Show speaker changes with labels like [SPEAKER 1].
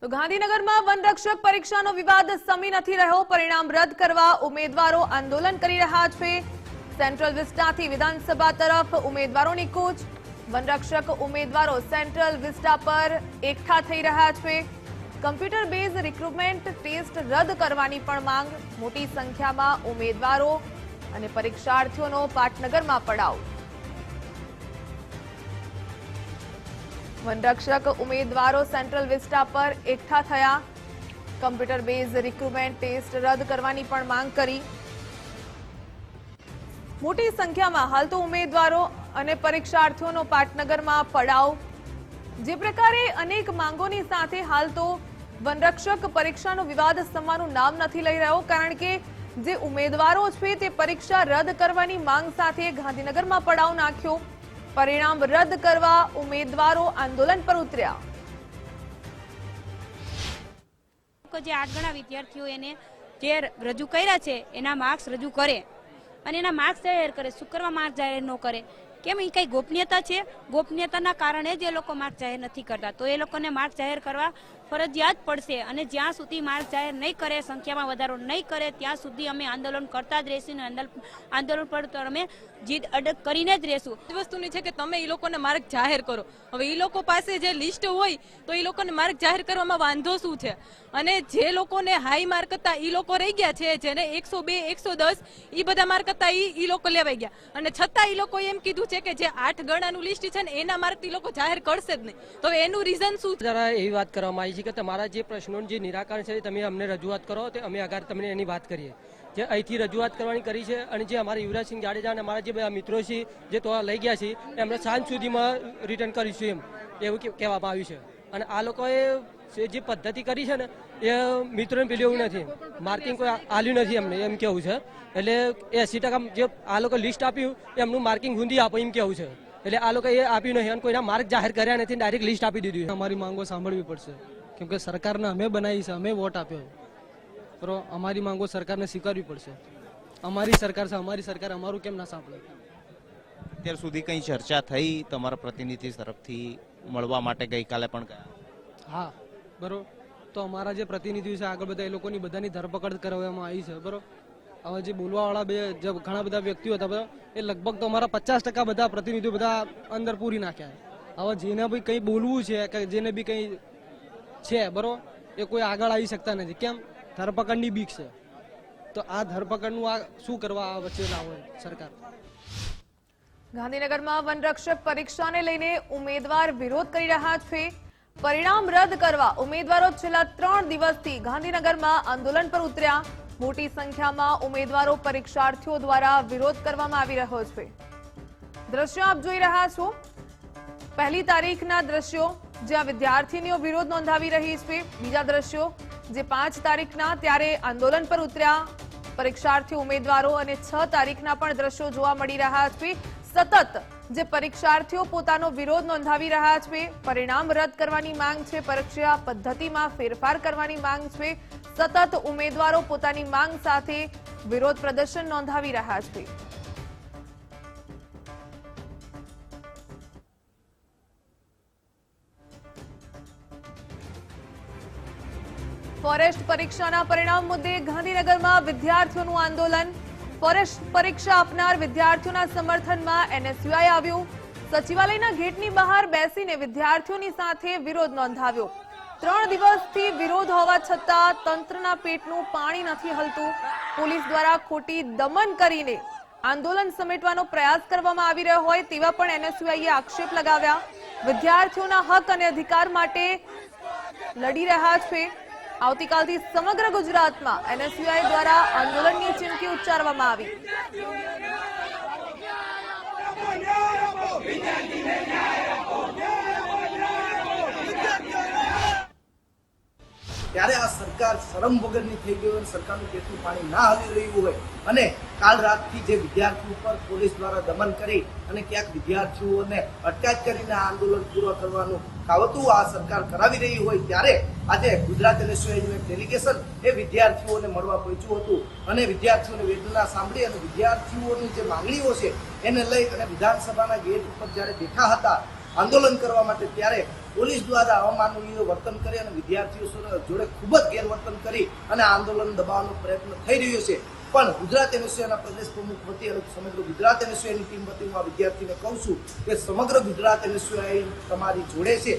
[SPEAKER 1] તો ગાંધીનગરમાં વનરક્ષક પરીક્ષાનો વિવાદ સમી નથી રહ્યો। પરિણામ રદ કરવા ઉમેદવારો આંદોલન કરી રહ્યા છે। સેન્ટ્રલ વિસ્ટાથી વિધાનસભા તરફ ઉમેદવારોની કૂચ। વનરક્ષક ઉમેદવારો સેન્ટ્રલ વિસ્ટા પર એકઠા થઈ રહ્યા છે। કમ્પ્યુટર બેઝ રિક્રુટમેન્ટ ટેસ્ટ રદ કરવાની પણ માંગ। મોટી સંખ્યામાં ઉમેદવારો અને પરીક્ષાર્થીઓનો પાટનગરમાં પડાવ। વનરક્ષક ઉમેદવારો સેન્ટ્રલ વિસ્ટા પર એકઠા થયા। કમ્પ્યુટર બેઝ રિક્રુટમેન્ટ ટેસ્ટ રદ કરવાની પણ માંગ કરી। મોટી સંખ્યામાં હાલ તો ઉમેદવારો અને પરીક્ષાર્થીઓનો પાટનગરમાં પડાવ। જે પ્રકારે અનેક માંગોની સાથે હાલ તો વનરક્ષક પરીક્ષાનો વિવાદ શમવાનું નામ નથી લઈ રહ્યો, કારણ કે જે ઉમેદવારો છે તે પરીક્ષા રદ કરવાની માંગ સાથે ગાંધીનગરમાં પડાવ નાખ્યો। પરિણામ રદ કરવા ઉમેદવારો આંદોલન પર ઉતર્યા।
[SPEAKER 2] જે આગળના વિદ્યાર્થીઓ એને જે રજૂ કર્યા છે એના માર્ક્સ રજૂ કરે અને એના માર્ક્સ જાહેર કરે। શુક્રવાર માર્ક્સ જાહેર ન કરે, કેમ? એ કઈ ગોપનીયતા છે? ગોપનીયતાના કારણે જ એ લોકો માર્ક્સ જાહેર નથી કરતા, તો એ લોકોને માર્ક્સ જાહેર કરવા ફરજિયાત પડશે। અને જ્યાં સુધી માર્ક્સ જાહેર નહીં કરે, સંખ્યામાં વધારો નહીં કરે, ત્યાં સુધી અમે આંદોલન કરતા જ રહીશું અને આંદોલન પર તો અમે જીદ અડગ કરીને જ રહીશું।
[SPEAKER 3] વસ્તુની છે કે તમે એ લોકોને માર્ક જાહેર કરો। હવે એ લોકો પાસે જે લિસ્ટ હોય તો એ લોકોને માર્ક જાહેર કરવામાં વાંધો શું છે? અને જે લોકોને હાઈ માર્ક હતા એ લોકો રહી ગયા છે, જેને 102 110 એ બધા માર્ક હતા એ લોકો લેવાઈ ગયા, અને છતાં એ લોકો એમ કીધું છે કે જે 8 ગણાનું લિસ્ટ છે ને એના માર્ક એ લોકો જાહેર કરશે જ નહીં। તો એનું રીઝન શું?
[SPEAKER 4] જરા એવી વાત કરવામાં આવી છે કે તમારા જે પ્રશ્નોનું જે નિરાકરણ છે તમે અમને રજૂઆત કરો, તો અમે આગળ તમને એની વાત કરીએ। જે અહીંથી રજૂઆત કરવાની કરી છે, અને જે અમારા યુવરાજસિંહ જાડેજા અને અમારા જે બધા મિત્રો છે જે તો લઈ ગયા છે એમને સાંજ સુધીમાં રિટર્ન કરીશું એવું કહેવામાં આવ્યું છે। અને આ લોકોએ જે પદ્ધતિ કરી છે ને એ મિત્રોને પેલું એવું નથી, માર્કિંગ કોઈ આલ્યું નથી એમને, એમ કેવું છે। એટલે 80% જે આ લોકો લિસ્ટ આપ્યું એમનું માર્કિંગ ઊંધી આપો એમ કેવું છે। એટલે આ લોકો એ આપ્યું નહીં અને કોઈના માર્ક જાહેર કર્યા નથી, ડાયરેક્ટ લિસ્ટ આપી દીધું।
[SPEAKER 5] અમારી માંગો સાંભળવી પડશે, કેમ કે સરકારને અમે બનાવી છે, અમે વોટ આપ્યો, બરો અમારી માંગો સરકારને સ્વીકારવી પડશે। અમારી સરકાર છે, અમારી સરકાર અમારું કેમ ના સાંભળે?
[SPEAKER 6] અત્યાર સુધી કઈ ચર્ચા થઈ તમારા પ્રતિનિધિ તરફથી મળવા માટે? ગઈકાલે પણ ગયા?
[SPEAKER 5] હા, બરો તો અમારા જે પ્રતિનિધિઓ છે આગળ બધા એ લોકોની બધાની ધરપકડ કરવામાં આવી છે, બરો। હવે જે બોલવાવાળા જે ઘણા બધા વ્યક્તિઓ હતા, બરાબર, એ લગભગ તો અમારા 50% બધા પ્રતિનિધિઓ બધા અંદર પૂરી નાખ્યા। હવે જેને બી કંઈ બોલવું છે કે જેને બી કંઈ છે, બરાબર, એ કોઈ આગળ આવી શકતા નથી, કેમ? ધરપકડની બીક છે। તો આ ધરપકડનું આ શું કરવા આ વચ્ચે લાવે સરકાર?
[SPEAKER 1] ગાંધીનગરમાં વનરક્ષક પરીક્ષાને લઈને ઉમેદવાર વિરોધ કરી રહ્યા છે। પરિણામ રદ કરવા ઉમેદવારો છેલ્લા 3 દિવસથી ગાંધીનગરમાં આંદોલન પર ઉતર્યા। મોટી સંખ્યામાં ઉમેદવારો પરીક્ષાર્થીઓ દ્વારા વિરોધ કરવામાં આવી રહ્યો છે। દ્રશ્યો આપ જોઈ રહ્યા છો, પહેલી તારીખના દ્રશ્યો જ્યાં વિદ્યાર્થીનીઓ વિરોધ નોંધાવી રહી છે। બીજા દ્રશ્યો જે 5 તારીખના ત્યારે આંદોલન પર ઉતર્યા પરીક્ષાર્થી ઉમેદવારો, અને 6 તારીખના પણ દ્રશ્યો જોવા મળી રહ્યા છે। સતત જે પરીક્ષાર્થીઓ પોતાનો વિરોધ નોંધાવી રહ્યા છે। પરિણામ રદ કરવાની માંગ છે, પરીક્ષા પદ્ધતિમાં ફેરફાર કરવાની માંગ છે। સતત ઉમેદવારો પોતાની માંગ સાથે વિરોધ પ્રદર્શન નોંધાવી રહ્યા છે। ફોરેસ્ટ પરીક્ષાના પરિણામ મુદ્દે ગાંધીનગરમાં વિદ્યાર્થીઓનું આંદોલન। ફોરેસ્ટ પરીક્ષા આપનાર વિદ્યાર્થીઓના સમર્થનમાં એનએસયુઆઈ આવ્યું। સચિવાલયના ગેટની બહાર બેસીને વિદ્યાર્થીઓની સાથે વિરોધ નોંધાવ્યો। 3 દિવસથી વિરોધ હોવા છતાં તંત્રના પેટનું પાણી નથી હલતું। પોલીસ દ્વારા ખોટી દમન કરીને આંદોલન સમેટવાનો પ્રયાસ કરવામાં આવી રહ્યો હોય તેવા પણ એનએસયુઆઈએ આક્ષેપ લગાવ્યા। વિદ્યાર્થીઓના હક અને અધિકાર માટે લડી રહ્યા છે। આવતીકાલથી સમગ્ર ગુજરાતમાં એનએસયુઆઈ દ્વારા આંદોલનની ચીમકી ઉચ્ચારવામાં આવી।
[SPEAKER 7] ત્યારે આ સરકાર શરમ વગરની થઈ ગઈ હોય, સરકારનું પેટનું પાણી ના હલી રહ્યું હોય, અને કાલ રાતથી જે વિદ્યાર્થીઓ ઉપર પોલીસ દ્વારા દમન કરી અને ક્યાંક વિદ્યાર્થીઓને અટકાયત કરીને આ આંદોલન પૂર્ણ કરવાનું કાવતું આ સરકાર કરાવી રહી હોય, ત્યારે આજે ગુજરાત એનએસયુઆઈનું એક ડેલિગેશન એ વિદ્યાર્થીઓને મળવા પહોંચ્યું હતું, અને વિદ્યાર્થીઓની વેદના સાંભળી અને વિદ્યાર્થીઓની જે માંગણીઓ છે એને લઈ અને વિધાનસભાના ગેટ ઉપર જ્યારે બેઠા હતા આંદોલન કરવા માટે, ત્યારે પોલીસ દ્વારા અમાનવીય વર્તન કરી અને વિદ્યાર્થીઓ જોડે ખૂબ જ ગેરવર્તન કરી અને આંદોલન દબાવવાનો પ્રયત્ન થઈ રહ્યો છે. પણ ગુજરાત એનએસયુના પ્રદેશ પ્રમુખ વતી અને સમગ્ર ગુજરાત એનએસયુની ટીમ વતી હું આ વિદ્યાર્થીને કહું છું કે સમગ્ર ગુજરાત એનએસયુ તમારી જોડે છે.